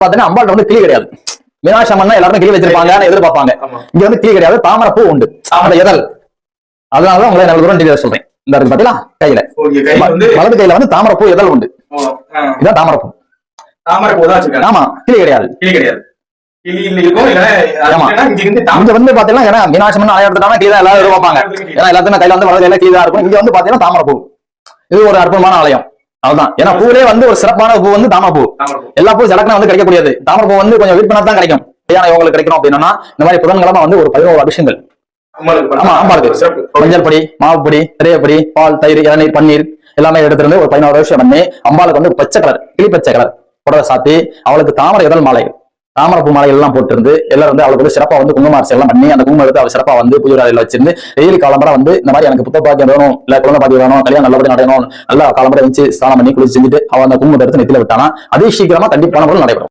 பாத்தீங்கன்னா அம்பாள் வந்து கிளி கிடையாது. மீனாட்சி அம்மன் எல்லாருமே கிளி வச்சிருப்பாங்க எதிர்பார்ப்பாங்க. இங்க வந்து கிளி கிடையாது, தாமரை பூ உண்டு, அந்த இதழ். அதனாலதான் உங்களை நல்ல தூரம் டீடைல் சொல்றேன். இந்த இருக்கு பாத்தீங்களா கையில, வலது கையில வந்து தாமரை பூ இதழ் உண்டு. இதான் தாமரை பூ. தாமரை பூ தான். ஆமா, கிளி கிடையாது. கிளி கிடையாது. இங்க வந்து பாத்தீங்கன்னா ஏன்னா மீனாட்சி அம்மன் ஆயிரத்துக்கான கிளி தான் எல்லாரும் எதிர்பார்ப்பாங்க. ஏன்னா எல்லாத்துமே கையில வந்து வலது கையில கிளி தான் இருக்கும். இங்க வந்து பாத்தீங்கன்னா தாமரை பூ. இது ஒரு அற்புதமான ஆலயம். அதுதான் ஏன்னா பூவிலே வந்து ஒரு சிறப்பான பூ வந்து தாமரை பூ. எல்லா பூ செலக்டா வந்து கிடைக்கக்கூடியது. தாமரை பூ வந்து கொஞ்சம் வெயிட் பண்ணா தான் கிடைக்கும். இவங்களுக்கு கிடைக்கணும் அப்படின்னா இந்த மாதிரி புதன்கிழமை வந்து ஒரு 11 அபிஷேகங்கள். ஆமா, அம்பாளுக்கு மஞ்சள் பொடி, மாவு பொடி, திரையப்பொடி, பால், தயிர், இளநீர், பன்னீர் எல்லாமே எடுத்துருந்து ஒரு 11 விஷயம் பண்ணி அம்பாளுக்கு வந்து பச்சை கலர், கிளி பச்சை கலர் புடவை சாத்தி அவளுக்கு தாமரை இதழ் மாலை, தாமரை பூ மாலை எல்லாம் போட்டு இருந்து எல்லாரும் வந்து அவளுக்கு வந்து சிறப்பா வந்து குங்கும அரிசி எல்லாம் பண்ணி அந்த குங்குமம் எடுத்து அவள் சிறப்பா வந்து பூஜை அறையில வச்சிருந்து டெய்லி காலம்பரை வந்து இந்த மாதிரி எனக்கு புத்த பாக்கியம் வேணும், இல்ல குழந்தை பாக்கியம் வேணும், கல்யாணம் நல்லபடி நடக்கணும், நல்லா காலம்பரை வச்சு ஸ்நானம் பண்ணி குளிச்சு செஞ்சுட்டு அவன் அந்த குங்குமத்தை எடுத்து நெத்தில விட்டானா அதே சீக்கிரமா கண்டிப்பான பொருள் நடைபெறும்.